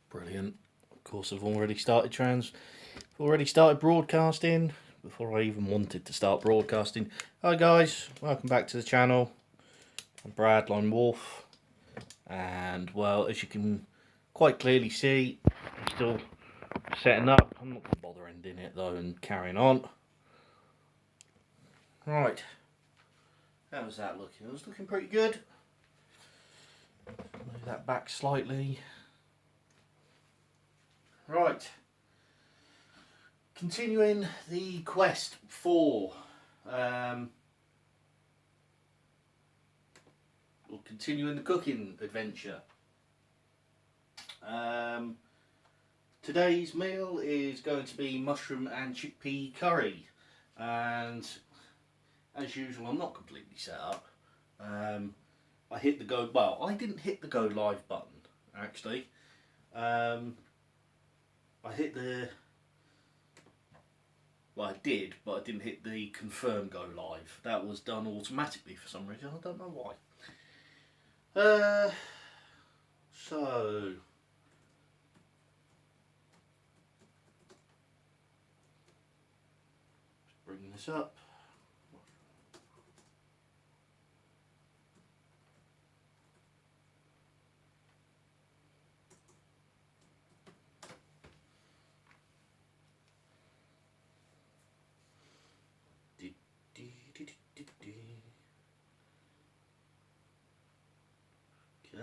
Brilliant. Of course, I've already started broadcasting before I even wanted to start broadcasting. Hi guys, welcome back to the channel. I'm Brad Lone Wolf, and well, as you can quite clearly see, I'm still setting up. I'm not going to bother ending it though and carrying on. Right, how's that looking? It was looking pretty good. Move that back slightly. Right, continuing the quest for continuing the cooking adventure. Today's meal is going to be mushroom and chickpea curry, and as usual I'm not completely set up. I hit the go, well, I didn't hit the go live button actually. I hit the, well, I did, but I didn't hit the confirm go live. That was done automatically for some reason. I don't know why. So bring this up.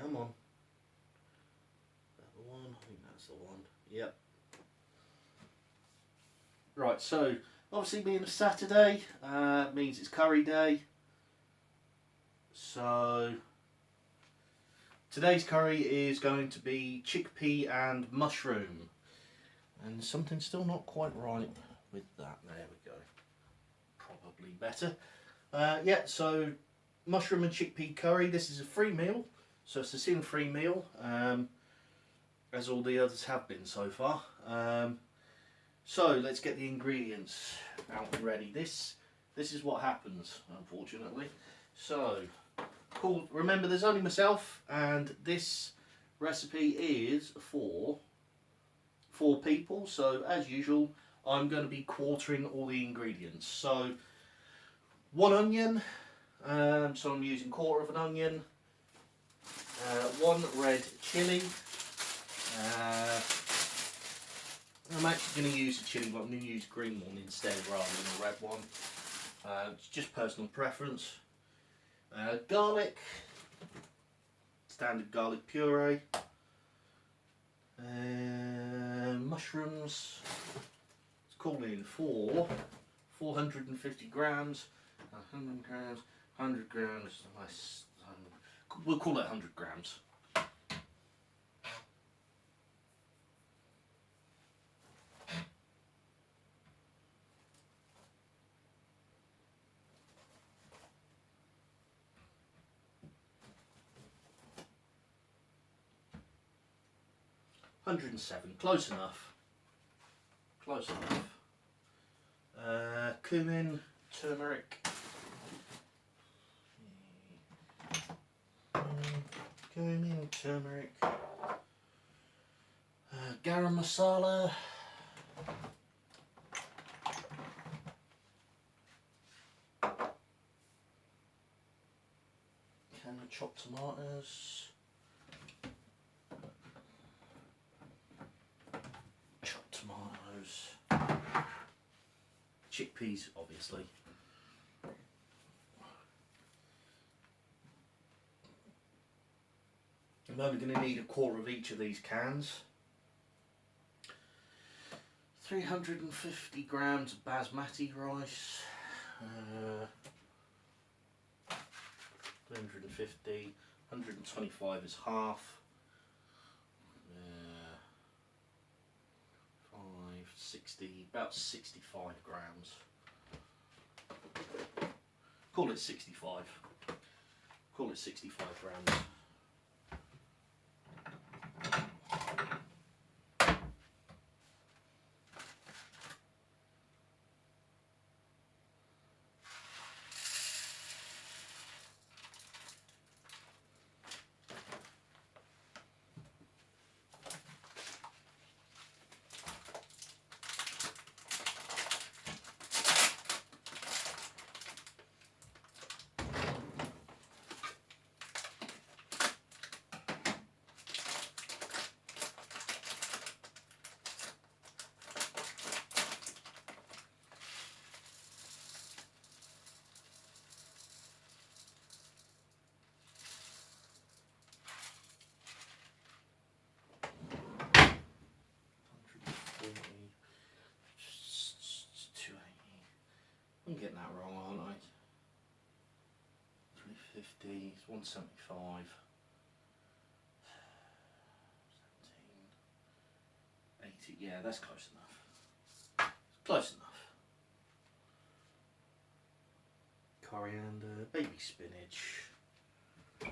Come on. That the one? I think that's the one. Yep. Right, so obviously being a Saturday means it's curry day. So today's curry is going to be chickpea and mushroom. And something's still not quite right with that. There we go. Probably better. Yeah, so mushroom and chickpea curry. This is a free meal. So it's a sin-free meal, as all the others have been so far. So let's get the ingredients out and ready. This is what happens, unfortunately. So, cool. Remember, there's only myself, and this recipe is for 4 people. So, as usual, I'm going to be quartering all the ingredients. So, 1 onion. So I'm using 1/4 of an onion. 1 red chilli. I'm actually going to use a chilli, but I'm going to use a green one instead rather than a red one. It's just personal preference. Garlic, standard garlic puree. Mushrooms. It's called in for 450 grams. 100 grams. 100 grams. We'll call it 100 grams. $107, close enough. Close enough. Cumin, turmeric. Cumin, turmeric. Garam masala. Can of chopped tomatoes. Chopped tomatoes. Chickpeas, obviously. I'm only going to need 1/4 of each of these cans. 350 grams of basmati rice. 350, 125 is half. 60, about 65 grams. Call it 65. Call it 65 grams. 175. 17, 80. Yeah, that's close enough. Close enough. Coriander, baby spinach. Now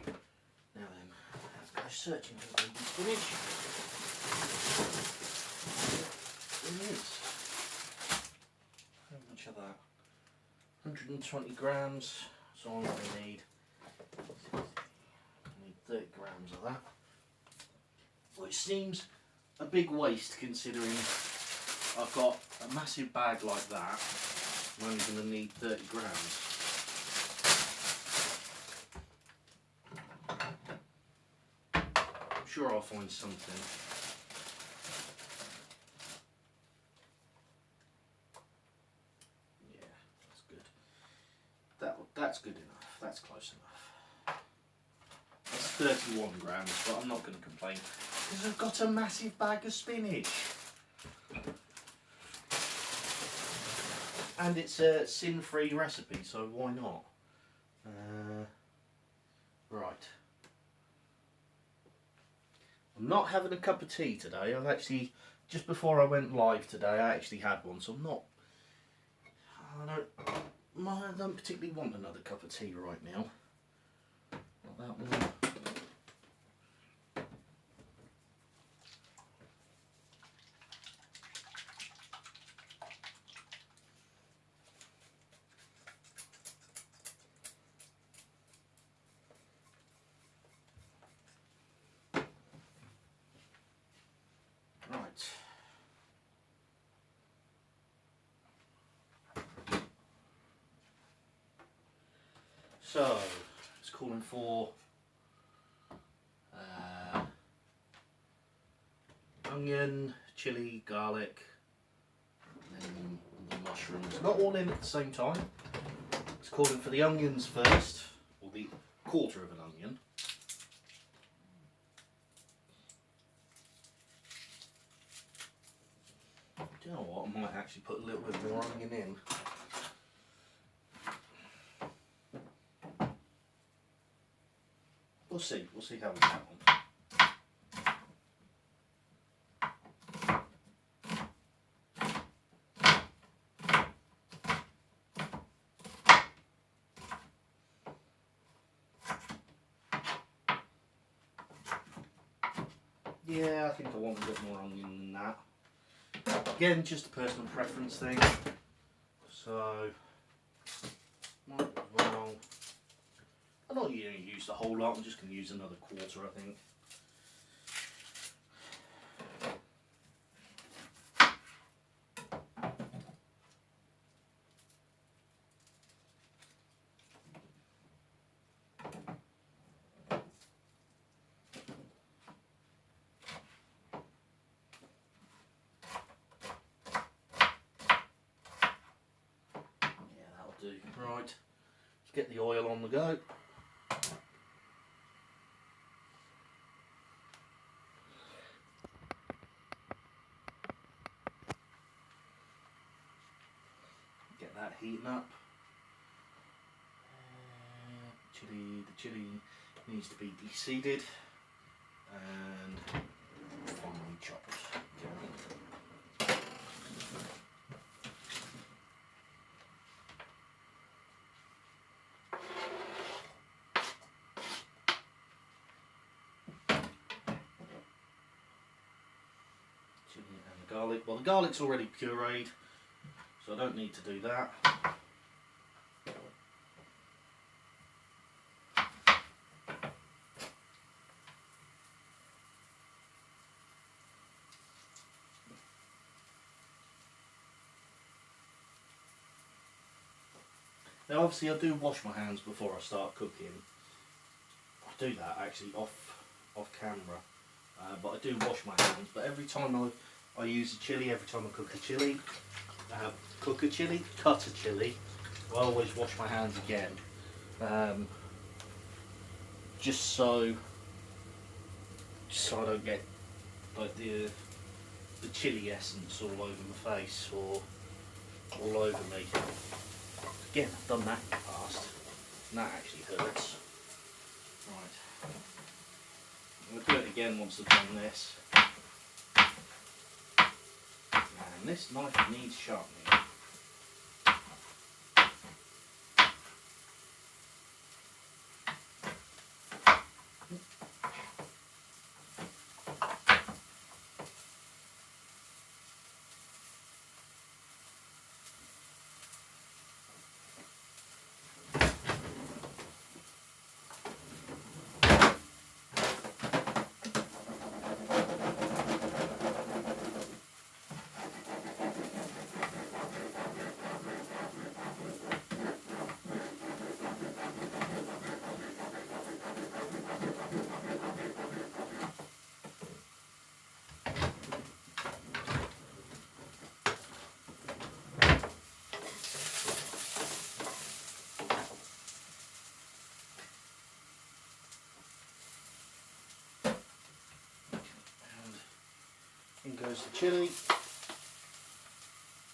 then, let's go searching for baby spinach. There it is. How much of that? 120 grams. So I'm going to need 30 grams of that. Which seems a big waste considering I've got a massive bag like that. I'm only going to need 30 grams. I'm sure I'll find something. Yeah, that's good. That's good enough. That's close enough. That's 31 grams, but I'm not going to complain because I've got a massive bag of spinach. And it's a sin-free recipe, so why not? Right. I'm not having a cup of tea today. I've actually, just before I went live today, I actually had one, so I don't particularly want another cup of tea right now. Not that one. Right. So, it's calling for onion, chilli, garlic, and then the mushrooms. Not all in at the same time. It's calling for the onions first, or the quarter of an onion. Do you know what? I might actually put a little bit more onion in. We'll see how we get on. Yeah, I think I want a bit more onion than that. Again, just a personal preference thing. So, might as well. I'm not going to use the whole lot, I'm just going to use another quarter, I think. Yeah, that'll do. Right, let's get the oil on the go. Get that heating up. The chilli needs to be de-seeded and finely chopped. Chilli and the garlic. Well, the garlic's already pureed, so I don't need to do that. Now obviously I do wash my hands before I start cooking. I do that actually off camera, but I do wash my hands. But every time I use a chilli, every time I cook a chilli, cut a chilli, I always wash my hands again, just so I don't get like the chilli essence all over my face or all over me. Again, I've done that in the past, and that actually hurts. I'm going to do it again once I've done this. And this knife needs sharpening. In goes the chilli.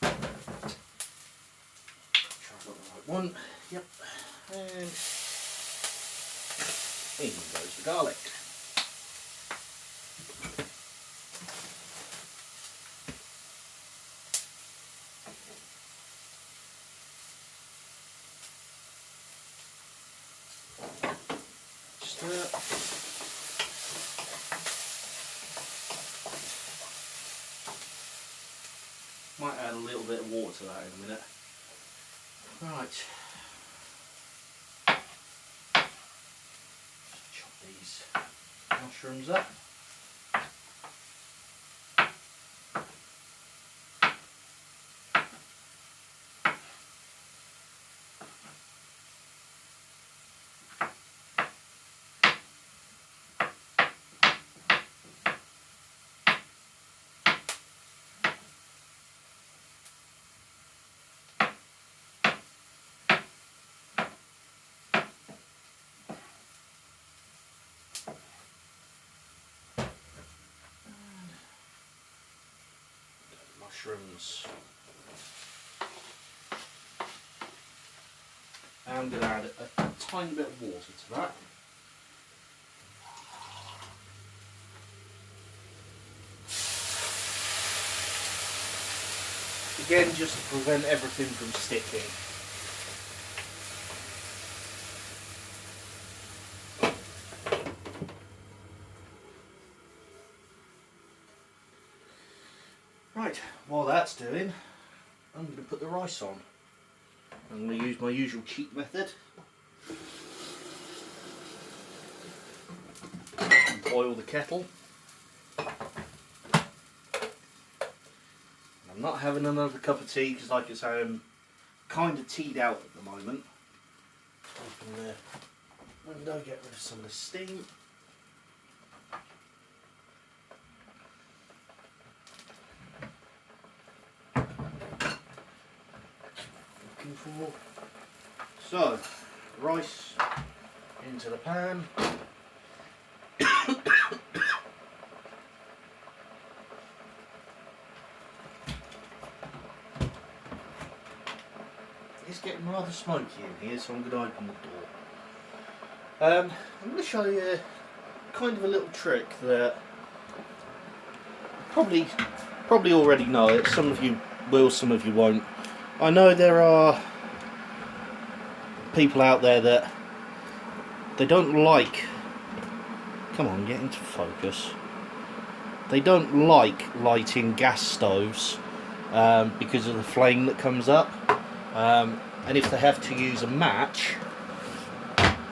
Try I got the right one. Yep. And in goes the garlic. Stir. Might add a little bit of water to that in a minute. Right. Chop these mushrooms up. Mushrooms. I'm going to add a tiny bit of water to that. Again, just to prevent everything from sticking. Right, while that's doing, I'm going to put the rice on. I'm going to use my usual cheat method. Boil the kettle. I'm not having another cup of tea because, like I say, I'm kind of teed out at the moment. Open the window, get rid of some of the steam. Looking for. So, rice into the pan. It's getting rather smoky in here, so I'm going to open the door. I'm going to show you kind of a little trick that probably already know it. Some of you will, some of you won't. I know there are people out there that they don't like. Come on, get into focus. They don't like lighting gas stoves because of the flame that comes up. And if they have to use a match,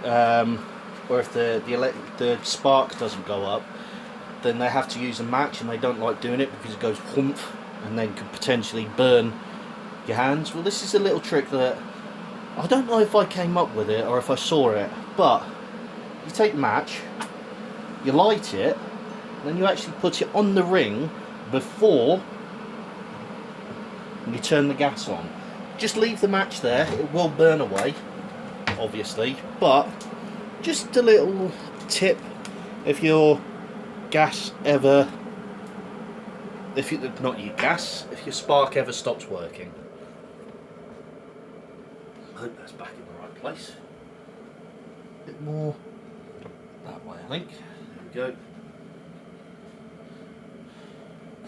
or if the spark doesn't go up, then they have to use a match, and they don't like doing it because it goes whoomph and then could potentially burn your hands. Well, this is a little trick that I don't know if I came up with it or if I saw it, but you take a match, you light it, and then you actually put it on the ring before you turn the gas on. Just leave the match there, it will burn away, obviously, but just a little tip if your gas ever, if your spark ever stops working. I hope that's back in the right place. A bit more that way, I think. There we go.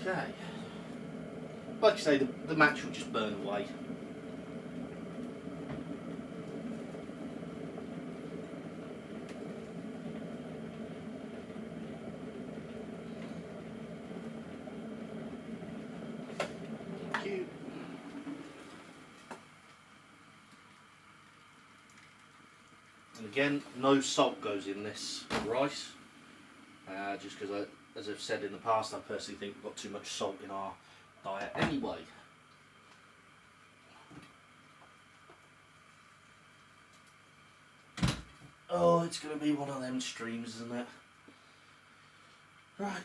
Okay. Like I say, the match will just burn away. Thank you. And again, no salt goes in this rice, just because, as I've said in the past, I personally think we've got too much salt in our diet anyway. Oh, it's going to be one of them streams, isn't it? Right.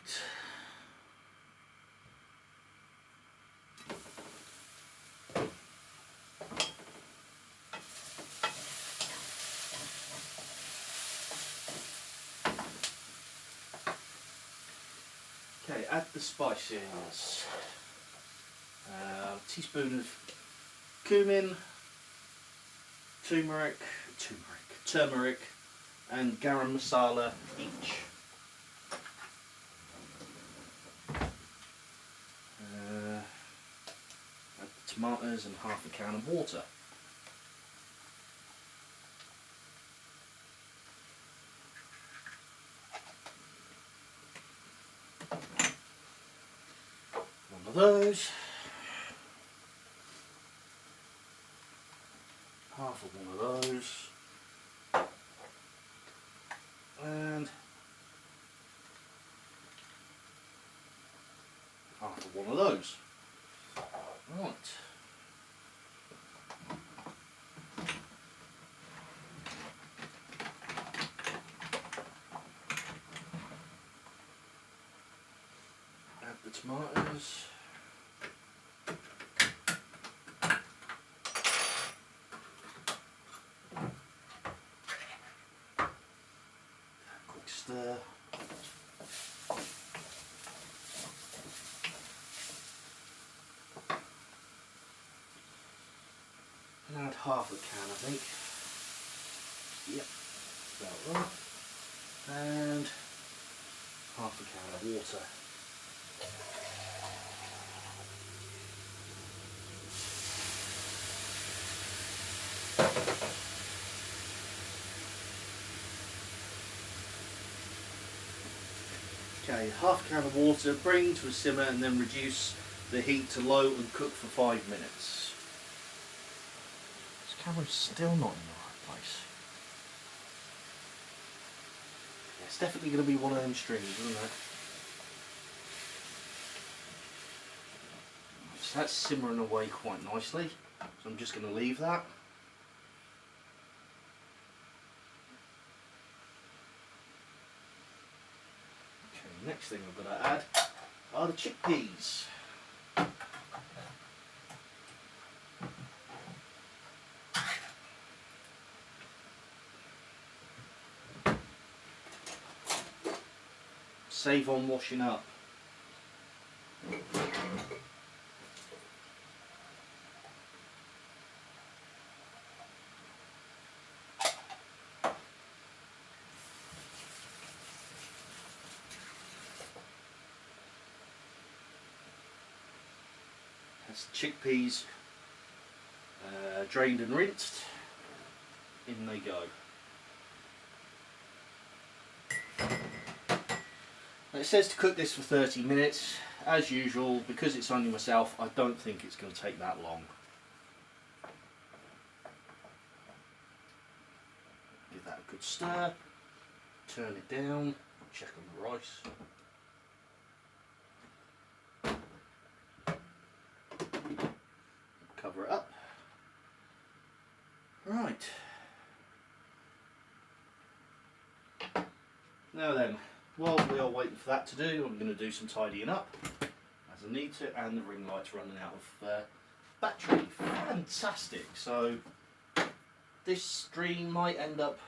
Okay, add the spices. Teaspoon of cumin, turmeric, and garam masala each. Add the tomatoes and half a can of water. One of those. Half of one of those. And half of one of those. Right. Add the tomatoes. Quick stir. And add half a can, I think. Yep, about right. And half a can of water. Okay, half a can of water, bring to a simmer and then reduce the heat to low and cook for 5 minutes. This camera's still not in the right place. Yeah, it's definitely going to be one of them streams, isn't it? So that's simmering away quite nicely, so I'm just going to leave that. Okay, next thing I'm going to add are the chickpeas. Save on washing up. That's chickpeas drained and rinsed. In they go. And it says to cook this for 30 minutes. As usual, because it's only myself, I don't think it's going to take that long. Give that a good stir. Turn it down. Check on the rice. Cover it up. Right. Now then, while we are waiting for that to do, I'm going to do some tidying up as I need to, and the ring light's running out of battery. Fantastic. So this stream might end up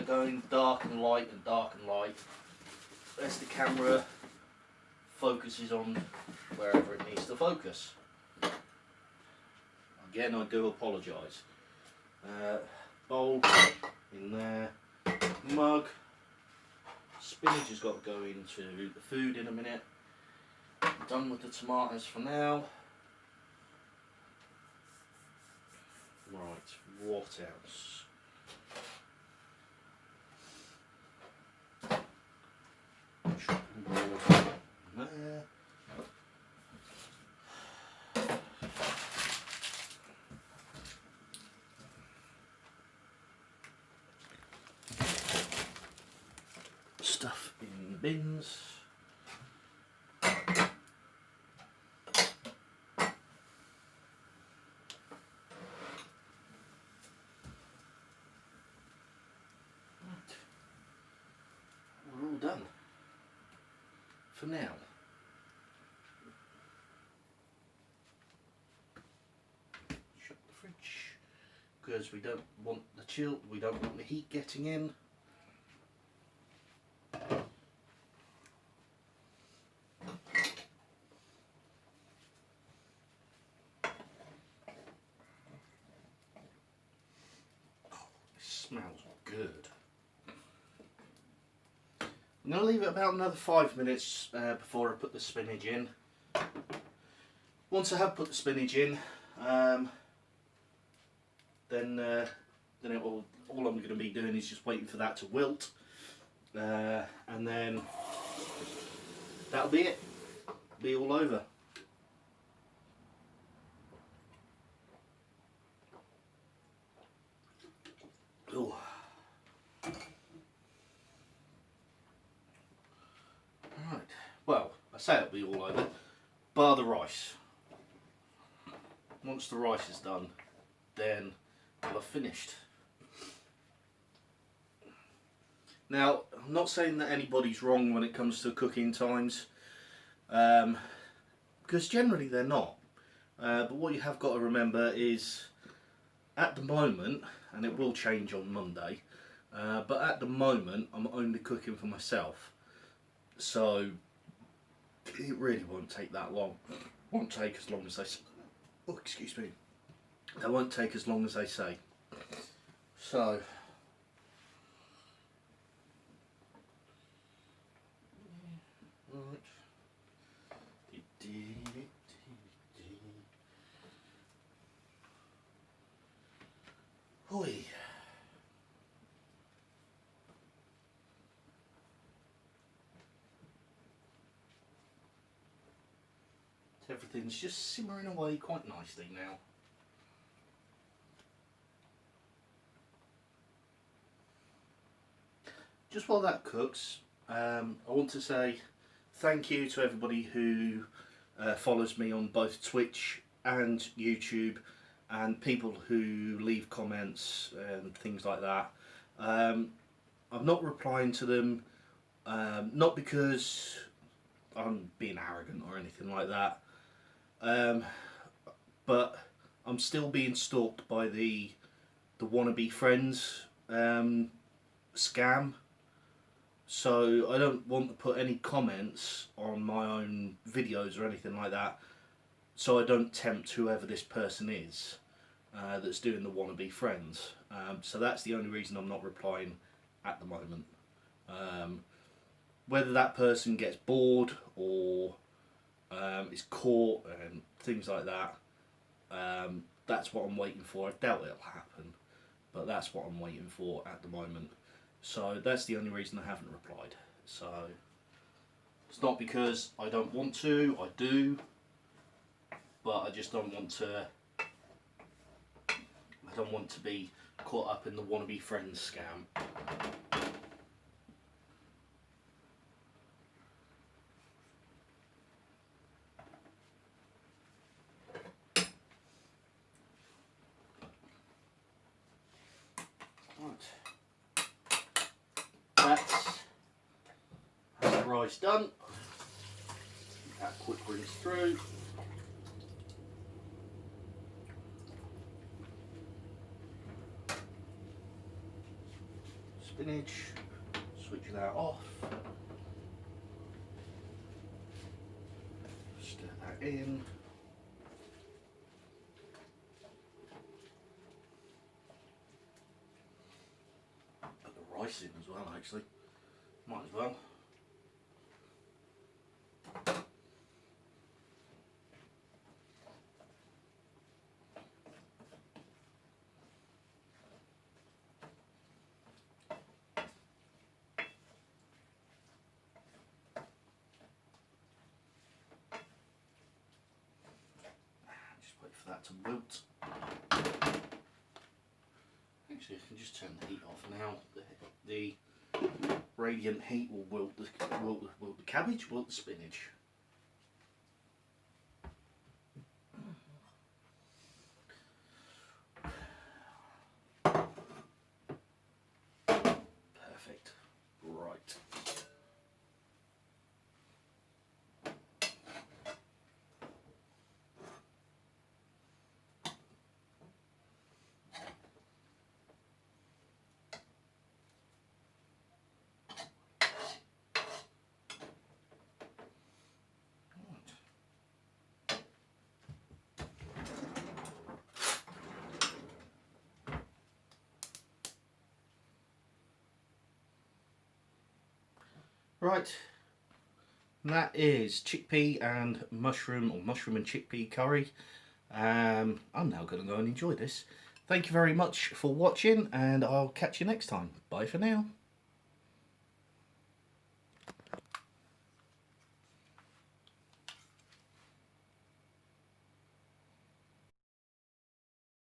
going dark and light and dark and light as the camera focuses on wherever it needs to focus. Again, I do apologise. Bowl in there, mug. Spinach has got to go into the food in a minute. Done with the tomatoes for now. Right, what else? Chopping board there. Stuff in bins. We're all done for now. Shut the fridge because we don't want the chill, we don't want the heat getting in. Smells good. I'm going to leave it about another 5 minutes before I put the spinach in. Once I have put the spinach in, then it will. All I'm going to be doing is just waiting for that to wilt, and then that'll be it. Be all over. Ooh. Right. Well, I say it'll be all over, bar the rice. Once the rice is done, then we'll have finished. Now, I'm not saying that anybody's wrong when it comes to cooking times, because generally they're not. But what you have got to remember is, at the moment, and it will change on Monday, but at the moment I'm only cooking for myself, so it really won't take that long. Won't take as long as they say. Oh, excuse me. That won't take as long as they say. So. Right. Hoi. Everything's just simmering away quite nicely now. Just while that cooks, I want to say thank you to everybody who follows me on both Twitch and YouTube, and people who leave comments and things like that. I'm not replying to them, not because I'm being arrogant or anything like that, but I'm still being stalked by the wannabe friends scam. So I don't want to put any comments on my own videos or anything like that, so I don't tempt whoever this person is that's doing the wannabe friends. So that's the only reason I'm not replying at the moment. Whether that person gets bored or is caught and things like that, that's what I'm waiting for. I doubt it'll happen, but that's what I'm waiting for at the moment. So that's the only reason I haven't replied. So it's not because I don't want to, I do, but I just don't want to. I don't want to be caught up in the wannabe friends scam. Right. That's the rice done. That quick rinse through. Spinach, switch that off. Stir that in. Put the rice in as well, actually. Might as well. just turn the heat off now. The radiant heat will wilt the cabbage, wilt the spinach. Perfect. Right. Right, and that is chickpea and mushroom, or mushroom and chickpea curry. I'm now going to go and enjoy this. Thank you very much for watching, and I'll catch you next time. Bye for now.